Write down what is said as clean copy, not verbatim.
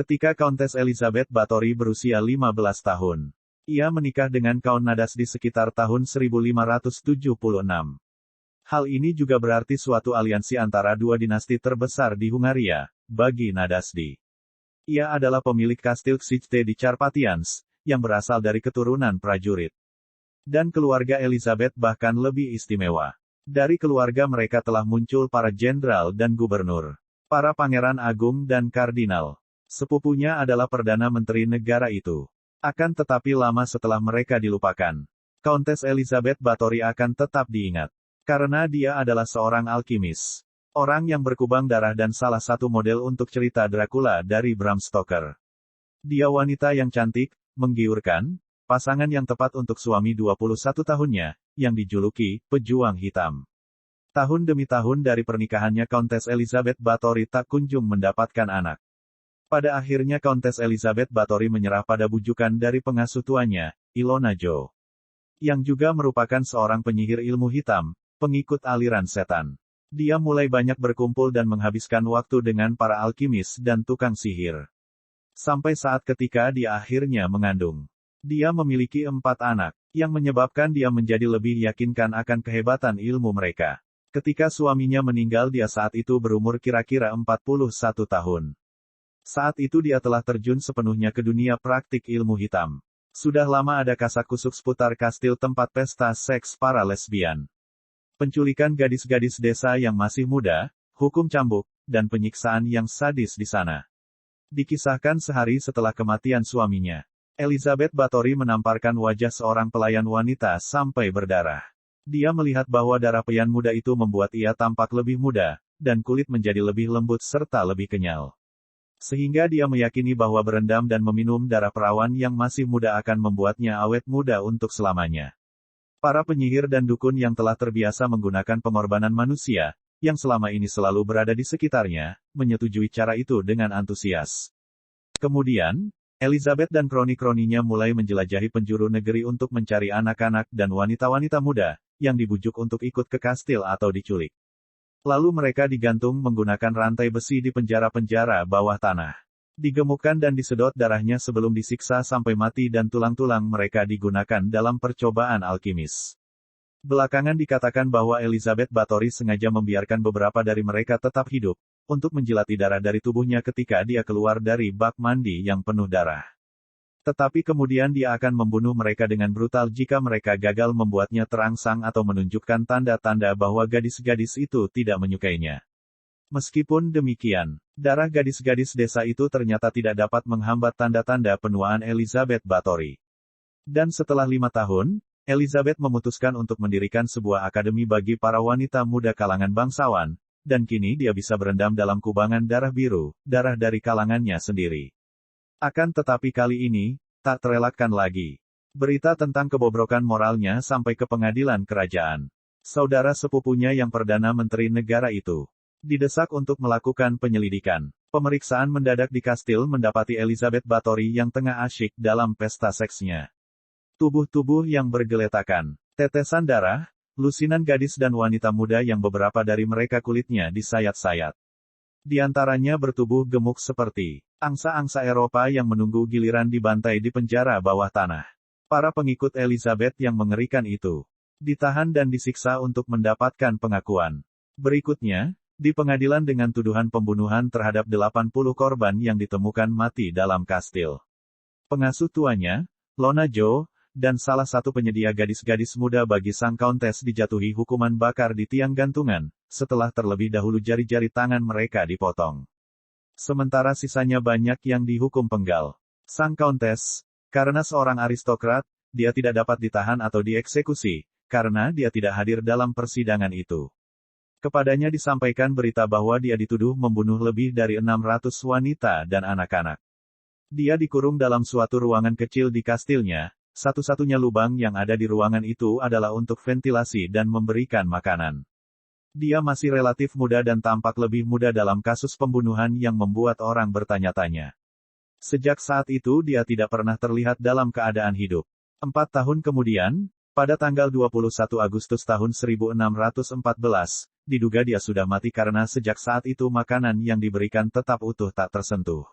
ketika Countess Elizabeth Bathory berusia 15 tahun. Ia menikah dengan Count Nadas di sekitar tahun 1576. Hal ini juga berarti suatu aliansi antara dua dinasti terbesar di Hungaria, bagi Nadasdi. Ia adalah pemilik kastil Křižte di Carpathians, yang berasal dari keturunan prajurit. Dan keluarga Elizabeth bahkan lebih istimewa. Dari keluarga mereka telah muncul para jenderal dan gubernur, para pangeran agung dan kardinal. Sepupunya adalah Perdana Menteri negara itu. Akan tetapi lama setelah mereka dilupakan, Countess Elizabeth Bathory akan tetap diingat. Karena dia adalah seorang alkimis. Orang yang berkubang darah dan salah satu model untuk cerita Dracula dari Bram Stoker. Dia wanita yang cantik, menggiurkan, pasangan yang tepat untuk suami 21 tahunnya, yang dijuluki, pejuang hitam. Tahun demi tahun dari pernikahannya Countess Elizabeth Bathory tak kunjung mendapatkan anak. Pada akhirnya Countess Elizabeth Bathory menyerah pada bujukan dari pengasuh tuanya, Ilona Jo. Yang juga merupakan seorang penyihir ilmu hitam, pengikut aliran setan. Dia mulai banyak berkumpul dan menghabiskan waktu dengan para alkimis dan tukang sihir. Sampai saat ketika dia akhirnya mengandung. Dia memiliki 4 anak, yang menyebabkan dia menjadi lebih yakinkan akan kehebatan ilmu mereka. Ketika suaminya meninggal dia saat itu berumur kira-kira 41 tahun. Saat itu dia telah terjun sepenuhnya ke dunia praktik ilmu hitam. Sudah lama ada kasak-kusuk seputar kastil tempat pesta seks para lesbian. Penculikan gadis-gadis desa yang masih muda, hukum cambuk, dan penyiksaan yang sadis di sana. Dikisahkan sehari setelah kematian suaminya, Elizabeth Bathory menamparkan wajah seorang pelayan wanita sampai berdarah. Dia melihat bahwa darah pelayan muda itu membuat ia tampak lebih muda, dan kulit menjadi lebih lembut serta lebih kenyal. Sehingga dia meyakini bahwa berendam dan meminum darah perawan yang masih muda akan membuatnya awet muda untuk selamanya. Para penyihir dan dukun yang telah terbiasa menggunakan pengorbanan manusia, yang selama ini selalu berada di sekitarnya, menyetujui cara itu dengan antusias. Kemudian, Elizabeth dan kroni-kroninya mulai menjelajahi penjuru negeri untuk mencari anak-anak dan wanita-wanita muda, yang dibujuk untuk ikut ke kastil atau diculik. Lalu mereka digantung menggunakan rantai besi di penjara-penjara bawah tanah. Digemukkan dan disedot darahnya sebelum disiksa sampai mati dan tulang-tulang mereka digunakan dalam percobaan alkimis. Belakangan dikatakan bahwa Elizabeth Bathory sengaja membiarkan beberapa dari mereka tetap hidup, untuk menjilati darah dari tubuhnya ketika dia keluar dari bak mandi yang penuh darah. Tetapi kemudian dia akan membunuh mereka dengan brutal jika mereka gagal membuatnya terangsang atau menunjukkan tanda-tanda bahwa gadis-gadis itu tidak menyukainya. Meskipun demikian, darah gadis-gadis desa itu ternyata tidak dapat menghambat tanda-tanda penuaan Elizabeth Bathory. Dan setelah 5 tahun, Elizabeth memutuskan untuk mendirikan sebuah akademi bagi para wanita muda kalangan bangsawan, dan kini dia bisa berendam dalam kubangan darah biru, darah dari kalangannya sendiri. Akan tetapi kali ini, tak terelakkan lagi. Berita tentang kebobrokan moralnya sampai ke pengadilan kerajaan. Saudara sepupunya yang Perdana Menteri negara itu didesak untuk melakukan penyelidikan. Pemeriksaan mendadak di kastil mendapati Elizabeth Bathory yang tengah asyik dalam pesta seksnya. Tubuh-tubuh yang bergeletakan, tetesan darah, lusinan gadis dan wanita muda yang beberapa dari mereka kulitnya disayat-sayat. Di antaranya bertubuh gemuk seperti angsa-angsa Eropa yang menunggu giliran dibantai di penjara bawah tanah. Para pengikut Elizabeth yang mengerikan itu ditahan dan disiksa untuk mendapatkan pengakuan. Berikutnya, di pengadilan dengan tuduhan pembunuhan terhadap 80 korban yang ditemukan mati dalam kastil. Pengasuh tuanya, Lona Jo, dan salah satu penyedia gadis-gadis muda bagi sang Countess dijatuhi hukuman bakar di tiang gantungan, setelah terlebih dahulu jari-jari tangan mereka dipotong. Sementara sisanya banyak yang dihukum penggal. Sang Countess, karena seorang aristokrat, dia tidak dapat ditahan atau dieksekusi, karena dia tidak hadir dalam persidangan itu. Kepadanya disampaikan berita bahwa dia dituduh membunuh lebih dari 600 wanita dan anak-anak. Dia dikurung dalam suatu ruangan kecil di kastilnya. Satu-satunya lubang yang ada di ruangan itu adalah untuk ventilasi dan memberikan makanan. Dia masih relatif muda dan tampak lebih muda dalam kasus pembunuhan yang membuat orang bertanya-tanya. Sejak saat itu dia tidak pernah terlihat dalam keadaan hidup. 4 tahun kemudian, pada tanggal 21 Agustus tahun 1614, diduga dia sudah mati karena sejak saat itu makanan yang diberikan tetap utuh tak tersentuh.